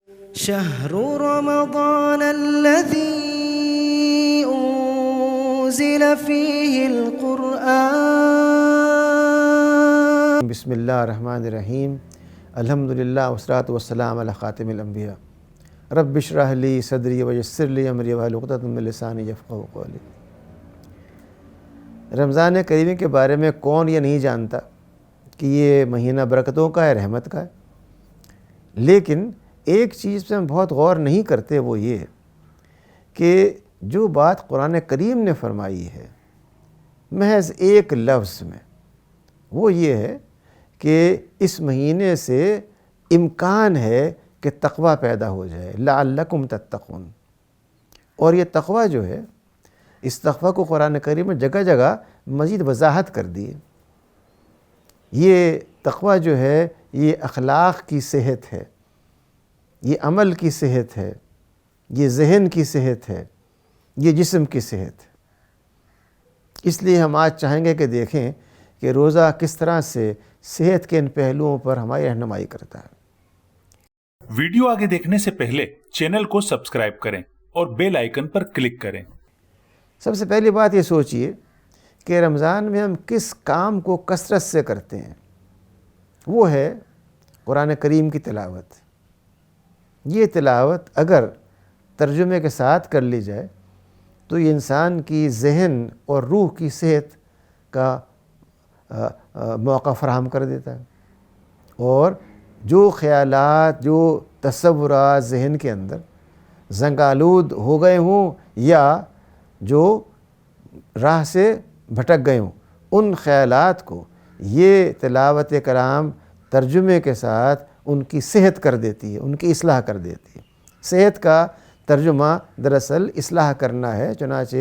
شهر رمضان الذي أنزل فيه القرآن. بسم اللہ الرحمن الرحیم. الحمدللہ والصلاۃ والسلام علی خاتم الانبیاء. رب اشرح لی صدری ویسر لی امری واحلل عقدۃ من لسانی یفقہوا قولی. رمضان کریم کے بارے میں کون یہ نہیں جانتا کہ یہ مہینہ برکتوں کا ہے، رحمت کا ہے. لیکن ایک چیز پہ ہم بہت غور نہیں کرتے، وہ یہ کہ جو بات قرآن کریم نے فرمائی ہے محض ایک لفظ میں، وہ یہ ہے کہ اس مہینے سے امکان ہے کہ تقوی پیدا ہو جائے، لعلکم تتقون. اور یہ تقوی جو ہے، اس تقوی کو قرآن کریم میں جگہ جگہ مزید وضاحت کر دی ہے. یہ تقوی جو ہے یہ اخلاق کی صحت ہے، یہ عمل کی صحت ہے، یہ ذہن کی صحت ہے، یہ جسم کی صحت ہے. اس لیے ہم آج چاہیں گے کہ دیکھیں کہ روزہ کس طرح سے صحت کے ان پہلوؤں پر ہماری رہنمائی کرتا ہے. ویڈیو آگے دیکھنے سے پہلے چینل کو سبسکرائب کریں اور بیل آئیکن پر کلک کریں. سب سے پہلی بات یہ سوچئے کہ رمضان میں ہم کس کام کو کثرت سے کرتے ہیں. وہ ہے قرآن کریم کی تلاوت. یہ تلاوت اگر ترجمے کے ساتھ کر لی جائے تو یہ انسان کی ذہن اور روح کی صحت کا موقع فراہم کر دیتا ہے. اور جو خیالات، جو تصورات ذہن کے اندر زنگ آلود ہو گئے ہوں یا جو راہ سے بھٹک گئے ہوں، ان خیالات کو یہ تلاوت کلام ترجمے کے ساتھ ان کی صحت کر دیتی ہے، ان کی اصلاح کر دیتی ہے. صحت کا ترجمہ دراصل اصلاح کرنا ہے. چنانچہ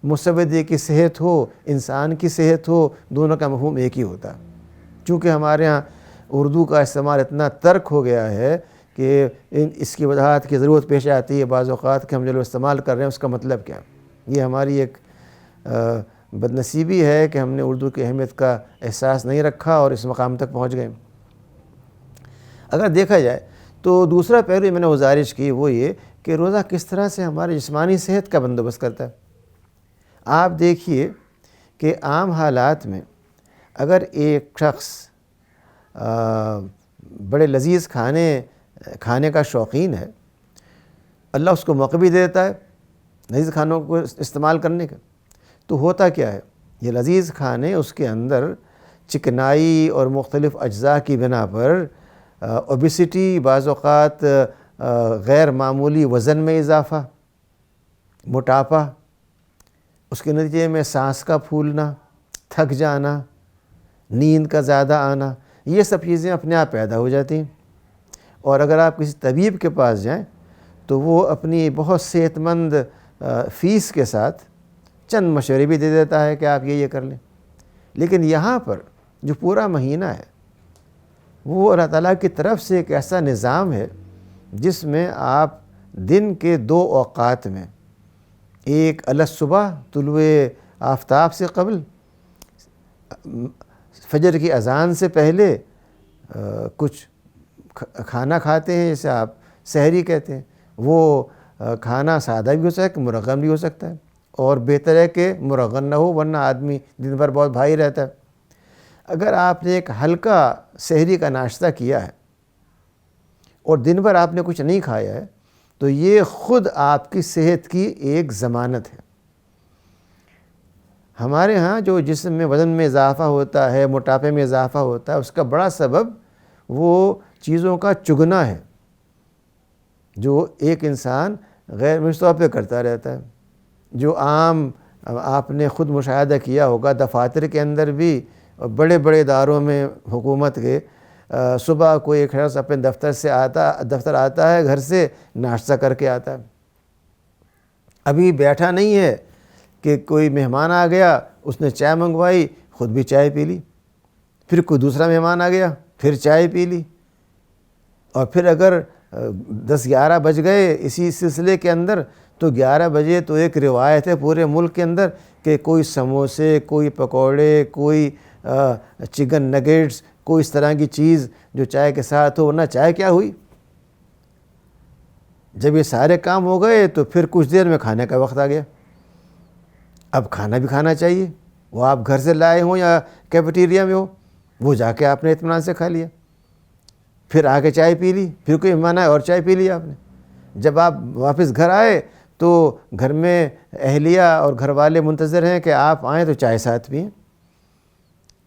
مسودے کی صحت ہو، انسان کی صحت ہو، دونوں کا مفہوم ایک ہی ہوتا ہے. چونکہ ہمارے ہاں اردو کا استعمال اتنا ترک ہو گیا ہے کہ اس کی وضاحت کی ضرورت پیش آتی ہے بعض اوقات کہ ہم جو استعمال کر رہے ہیں اس کا مطلب کیا. یہ ہماری ایک بدنصیبی ہے کہ ہم نے اردو کی اہمیت کا احساس نہیں رکھا اور اس مقام تک پہنچ گئے. اگر دیکھا جائے تو دوسرا پہلو میں نے گزارش کی وہ یہ کہ روزہ کس طرح سے ہماری جسمانی صحت کا بندوبست کرتا ہے. آپ دیکھیے کہ عام حالات میں اگر ایک شخص بڑے لذیذ کھانے کا شوقین ہے، اللہ اس کو موقع بھی دے دیتا ہے لذیذ کھانوں کو استعمال کرنے کا، تو ہوتا کیا ہے، یہ لذیذ کھانے اس کے اندر چکنائی اور مختلف اجزاء کی بنا پر اوبیسٹی، بعض اوقات غیر معمولی وزن میں اضافہ، موٹاپا، اس کے نتیجے میں سانس کا پھولنا، تھک جانا، نیند کا زیادہ آنا، یہ سب چیزیں اپنے آپ پیدا ہو جاتی ہیں. اور اگر آپ کسی طبیب کے پاس جائیں تو وہ اپنی بہت صحت مند فیس کے ساتھ چند مشورے بھی دے دیتا ہے کہ آپ یہ کر لیں. لیکن یہاں پر جو پورا مہینہ ہے وہ اللہ تعالیٰ کی طرف سے ایک ایسا نظام ہے جس میں آپ دن کے 2 اوقات میں، ایک صبح طلوع آفتاب سے قبل، فجر کی اذان سے پہلے کچھ کھانا کھاتے ہیں جسے آپ سحری کہتے ہیں. وہ کھانا سادہ بھی ہو سکتا ہے، مرغن بھی ہو سکتا ہے، اور بہتر ہے کہ مرغن نہ ہو ورنہ آدمی دن بھر بہت بھاری رہتا ہے. اگر آپ نے ایک ہلکا سحری کا ناشتہ کیا ہے اور دن بھر آپ نے کچھ نہیں کھایا ہے تو یہ خود آپ کی صحت کی ایک ضمانت ہے. ہمارے ہاں جو جسم میں وزن میں اضافہ ہوتا ہے، موٹاپے میں اضافہ ہوتا ہے، اس کا بڑا سبب وہ چیزوں کا چگنا ہے جو ایک انسان غیر مستوى پہ کرتا رہتا ہے. جو عام آپ نے خود مشاہدہ کیا ہوگا دفاتر کے اندر بھی، بڑے بڑے اداروں میں حکومت کے، صبح کوئی ایک شخص اپنے دفتر آتا ہے، گھر سے ناشتہ کر کے آتا ہے. ابھی بیٹھا نہیں ہے کہ کوئی مہمان آ گیا، اس نے چائے منگوائی، خود بھی چائے پی لی، پھر کوئی دوسرا مہمان آ گیا، پھر چائے پی لی، اور پھر اگر 10-11 بج گئے اسی سلسلے کے اندر تو 11 بجے تو ایک روایت ہے پورے ملک کے اندر کہ کوئی سموسے، کوئی پکوڑے، کوئی چکن نگیٹس، کوئی اس طرح کی چیز جو چائے کے ساتھ ہو، ورنہ چائے کیا ہوئی. جب یہ سارے کام ہو گئے تو پھر کچھ دیر میں کھانے کا وقت آ گیا. اب کھانا بھی کھانا چاہیے، وہ آپ گھر سے لائے ہوں یا کیفیٹیریا میں ہو، وہ جا کے آپ نے اطمینان سے کھا لیا. پھر آگے چائے پی لی، پھر کوئی مہمان آئے اور چائے پی لیا آپ نے. جب آپ واپس گھر آئے تو گھر میں اہلیہ اور گھر والے منتظر ہیں کہ آپ آئیں تو چائے ساتھ پئیں.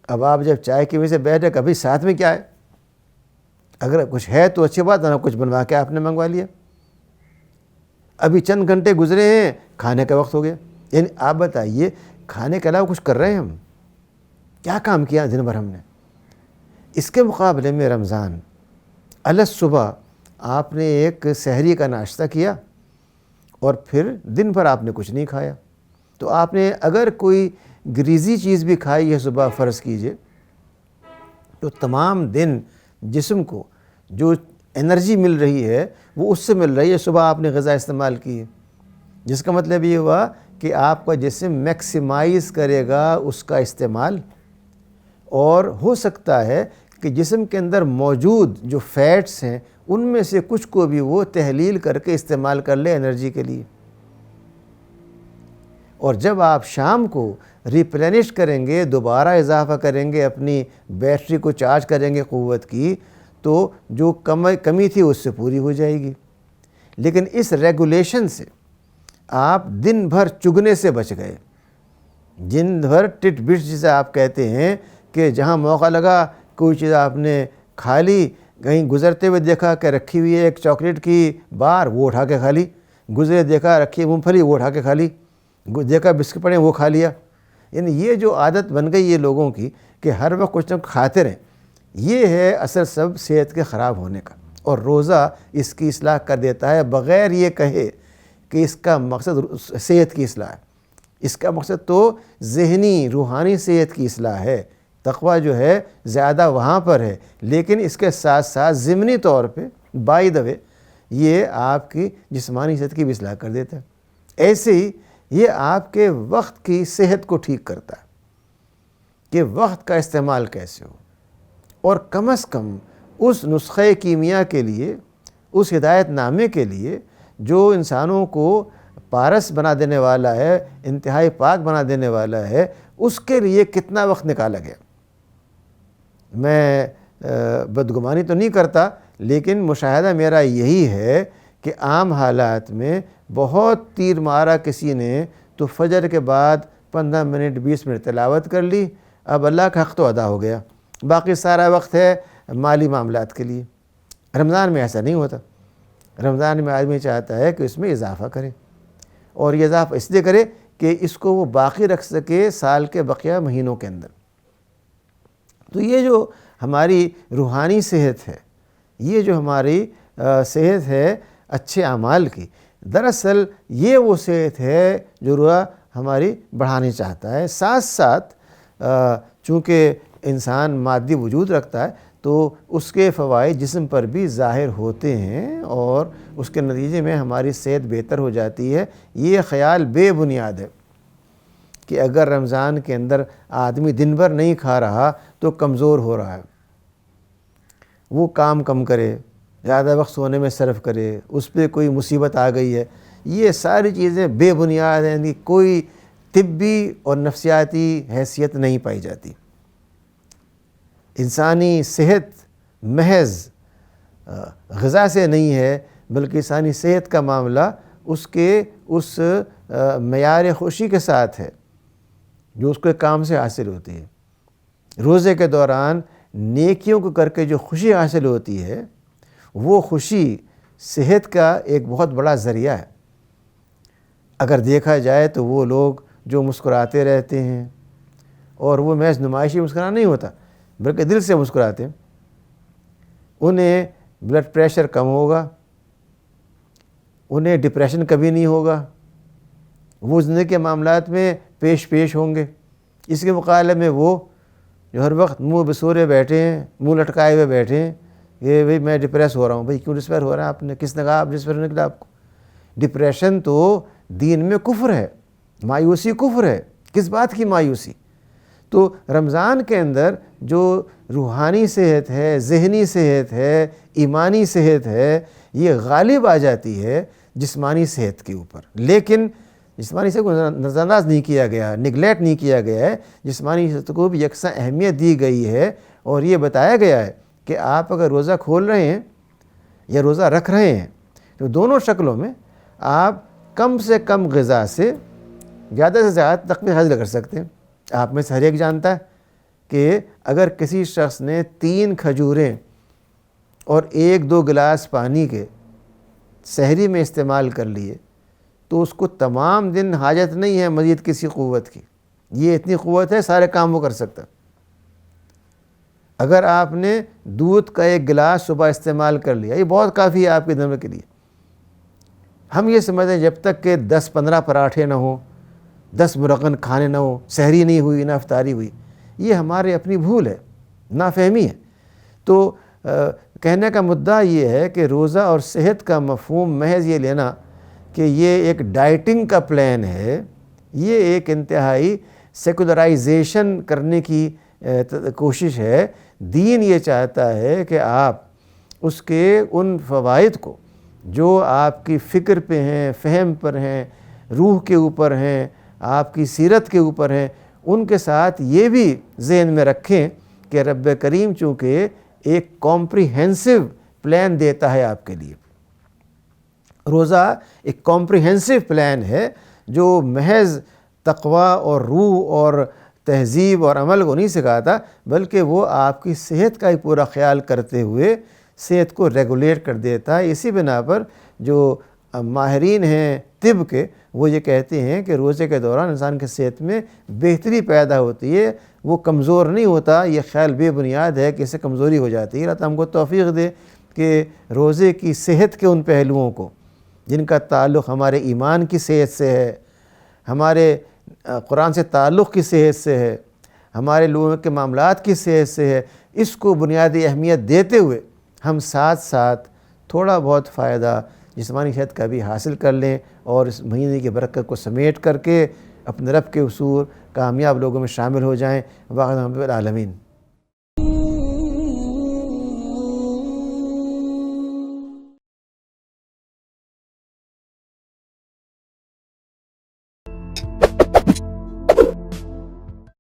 اب آپ جب چائے کی وجہ سے بیٹھے، کبھی ساتھ میں کیا ہے؟ اگر کچھ ہے تو اچھی بات ہے، نہ کچھ بنوا کے آپ نے منگوا لیا. ابھی چند گھنٹے گزرے ہیں، کھانے کا وقت ہو گیا. یعنی آپ بتائیے، کھانے کے علاوہ کچھ کر رہے ہیں ہم؟ کیا کام کیا دن بھر ہم نے؟ اس کے مقابلے میں رمضان صبح آپ نے ایک سحری کا ناشتہ کیا اور پھر دن بھر آپ نے کچھ نہیں کھایا. تو آپ نے اگر کوئی گریزی چیز بھی کھائی ہے صبح فرض کیجئے، تو تمام دن جسم کو جو انرجی مل رہی ہے وہ اس سے مل رہی ہے. صبح آپ نے غذا استعمال کی ہے، جس کا مطلب یہ ہوا کہ آپ کا جسم میکسیمائز کرے گا اس کا استعمال. اور ہو سکتا ہے کہ جسم کے اندر موجود جو فیٹس ہیں ان میں سے کچھ کو بھی وہ تحلیل کر کے استعمال کر لے انرجی کے لیے. اور جب آپ شام کو ریپلینش کریں گے، دوبارہ اضافہ کریں گے، اپنی بیٹری کو چارج کریں گے قوت کی، تو جو کمی تھی اس سے پوری ہو جائے گی. لیکن اس ریگولیشن سے آپ دن بھر چگنے سے بچ گئے. دن بھر ٹٹ بٹ جسے آپ کہتے ہیں کہ جہاں موقع لگا کوئی چیز آپ نے کھا لی، کہیں گزرتے ہوئے دیکھا کہ رکھی ہوئی ہے ایک چاکلیٹ کی بار، وہ اٹھا کے کھا لی. گزرے دیکھا رکھی ہے مونگ پھلی، وہ اٹھا کے کھا لی. دیکھا بسکٹ پڑے وہ کھا لیا. یعنی یہ جو عادت بن گئی ہے لوگوں کی کہ ہر وقت کچھ نہ کچھ کھاتے رہیں، یہ ہے اثر سب صحت کے خراب ہونے کا. اور روزہ اس کی اصلاح کر دیتا ہے بغیر یہ کہے کہ اس کا مقصد صحت کی اصلاح ہے. اس کا مقصد تو ذہنی روحانی صحت کی اصلاح ہے. تقویٰ جو ہے زیادہ وہاں پر ہے، لیکن اس کے ساتھ ساتھ ضمنی طور پہ بائی دا وے یہ آپ کی جسمانی صحت کی بھی اصلاح کر دیتا ہے. ایسے ہی یہ آپ کے وقت کی صحت کو ٹھیک کرتا ہے کہ وقت کا استعمال کیسے ہو. اور کم از کم اس نسخہ کیمیا کے لیے، اس ہدایت نامے کے لیے جو انسانوں کو پارس بنا دینے والا ہے، انتہائی پاک بنا دینے والا ہے، اس کے لیے کتنا وقت نکالا گیا. میں بدگمانی تو نہیں کرتا، لیکن مشاہدہ میرا یہی ہے کہ عام حالات میں بہت تیر مارا کسی نے تو فجر کے بعد 15 منٹ 20 منٹ تلاوت کر لی، اب اللہ کا حق تو ادا ہو گیا، باقی سارا وقت ہے مالی معاملات کے لیے. رمضان میں ایسا نہیں ہوتا. رمضان میں آدمی چاہتا ہے کہ اس میں اضافہ کرے، اور یہ اضافہ اس لیے کرے کہ اس کو وہ باقی رکھ سکے سال کے بقیہ مہینوں کے اندر. تو یہ جو ہماری روحانی صحت ہے، یہ جو ہماری صحت ہے اچھے اعمال کی، دراصل یہ وہ صحت ہے جو روح ہماری بڑھانی چاہتا ہے. ساتھ ساتھ چونکہ انسان مادی وجود رکھتا ہے تو اس کے فوائد جسم پر بھی ظاہر ہوتے ہیں، اور اس کے نتیجے میں ہماری صحت بہتر ہو جاتی ہے. یہ خیال بے بنیاد ہے کہ اگر رمضان کے اندر آدمی دن بھر نہیں کھا رہا تو کمزور ہو رہا ہے، وہ کام کم کرے، زیادہ وقت سونے میں صرف کرے، اس پہ کوئی مصیبت آ گئی ہے. یہ ساری چیزیں بے بنیاد ہیں، کوئی طبی اور نفسیاتی حیثیت نہیں پائی جاتی. انسانی صحت محض غذا سے نہیں ہے، بلکہ انسانی صحت کا معاملہ اس معیار خوشی کے ساتھ ہے جو اس کے کام سے حاصل ہوتی ہے. روزے کے دوران نیکیوں کو کر کے جو خوشی حاصل ہوتی ہے، وہ خوشی صحت کا ایک بہت بڑا ذریعہ ہے. اگر دیکھا جائے تو وہ لوگ جو مسکراتے رہتے ہیں، اور وہ محض نمائشی مسکرانا نہیں ہوتا بلکہ دل سے مسکراتے ہیں، انہیں بلڈ پریشر کم ہوگا، انہیں ڈپریشن کبھی نہیں ہوگا، وہ زندگی کے معاملات میں پیش ہوں گے. اس کے مقابلے میں وہ جو ہر وقت منہ بسورے بیٹھے ہیں، منہ لٹکائے ہوئے بیٹھے ہیں کہ بھئی میں ڈپریس ہو رہا ہوں. بھئی کیوں ڈسپیر ہو رہا ہے آپ نے؟ کس نے کہا آپ ڈسپیر ہونے کے لیے؟ آپ کو ڈپریشن تو دین میں کفر ہے، مایوسی کفر ہے. کس بات کی مایوسی؟ تو رمضان کے اندر جو روحانی صحت ہے، ذہنی صحت ہے، ایمانی صحت ہے، یہ غالب آ جاتی ہے جسمانی صحت کے اوپر. لیکن جسمانی صحت کو نظر انداز نہیں کیا گیا، نگلیکٹ نہیں کیا گیا ہے. جسمانی صحت کو بھی یکساں اہمیت دی گئی ہے اور یہ بتایا گیا ہے کہ آپ اگر روزہ کھول رہے ہیں یا روزہ رکھ رہے ہیں تو دونوں شکلوں میں آپ کم سے کم غذا سے زیادہ سے زیادہ تقویت حاصل کر سکتے ہیں. آپ میں سے ہر ایک جانتا ہے کہ اگر کسی شخص نے 3 کھجوریں اور 1-2 گلاس پانی کے سحری میں استعمال کر لیے تو اس کو تمام دن حاجت نہیں ہے مزید کسی قوت کی. یہ اتنی قوت ہے، سارے کام وہ کر سکتا. اگر آپ نے دودھ کا 1 گلاس صبح استعمال کر لیا، یہ بہت کافی ہے آپ کے دن کے لیے. ہم یہ سمجھتے ہیں جب تک کہ 10-15 پراٹھے نہ ہوں، 10 مرغن کھانے نہ ہوں، سحری نہیں ہوئی، نہ افطاری ہوئی. یہ ہمارے اپنی بھول ہے، نافہمی ہے. تو کہنے کا مدعا یہ ہے کہ روزہ اور صحت کا مفہوم محض یہ لینا کہ یہ ایک ڈائٹنگ کا پلان ہے، یہ ایک انتہائی سیکولرائزیشن کرنے کی کوشش ہے. دین یہ چاہتا ہے کہ آپ اس کے ان فوائد کو جو آپ کی فکر پہ ہیں، فہم پر ہیں، روح کے اوپر ہیں، آپ کی سیرت کے اوپر ہیں، ان کے ساتھ یہ بھی ذہن میں رکھیں کہ رب کریم چونکہ ایک کمپریہنسو پلان دیتا ہے آپ کے لیے. روزہ ایک کمپریہنسو پلان ہے جو محض تقوی اور روح اور تہذیب اور عمل کو نہیں سکھاتا، بلکہ وہ آپ کی صحت کا ہی پورا خیال کرتے ہوئے صحت کو ریگولیٹ کر دیتا ہے. اسی بنا پر جو ماہرین ہیں طب کے، وہ یہ کہتے ہیں کہ روزے کے دوران انسان کی صحت میں بہتری پیدا ہوتی ہے، وہ کمزور نہیں ہوتا. یہ خیال بے بنیاد ہے کہ اس سے کمزوری ہو جاتی ہے. اللہ تعالیٰ ہم کو توفیق دے کہ روزے کی صحت کے ان پہلوؤں کو جن کا تعلق ہمارے ایمان کی صحت سے ہے، ہمارے قرآن سے تعلق کی صحت سے ہے، ہمارے لوگوں کے معاملات کی صحت سے ہے، اس کو بنیادی اہمیت دیتے ہوئے ہم ساتھ ساتھ تھوڑا بہت فائدہ جسمانی صحت کا بھی حاصل کر لیں اور اس مہینے کی برکت کو سمیٹ کر کے اپنے رب کے حضور کامیاب لوگوں میں شامل ہو جائیں. واقعہ رب العالمین.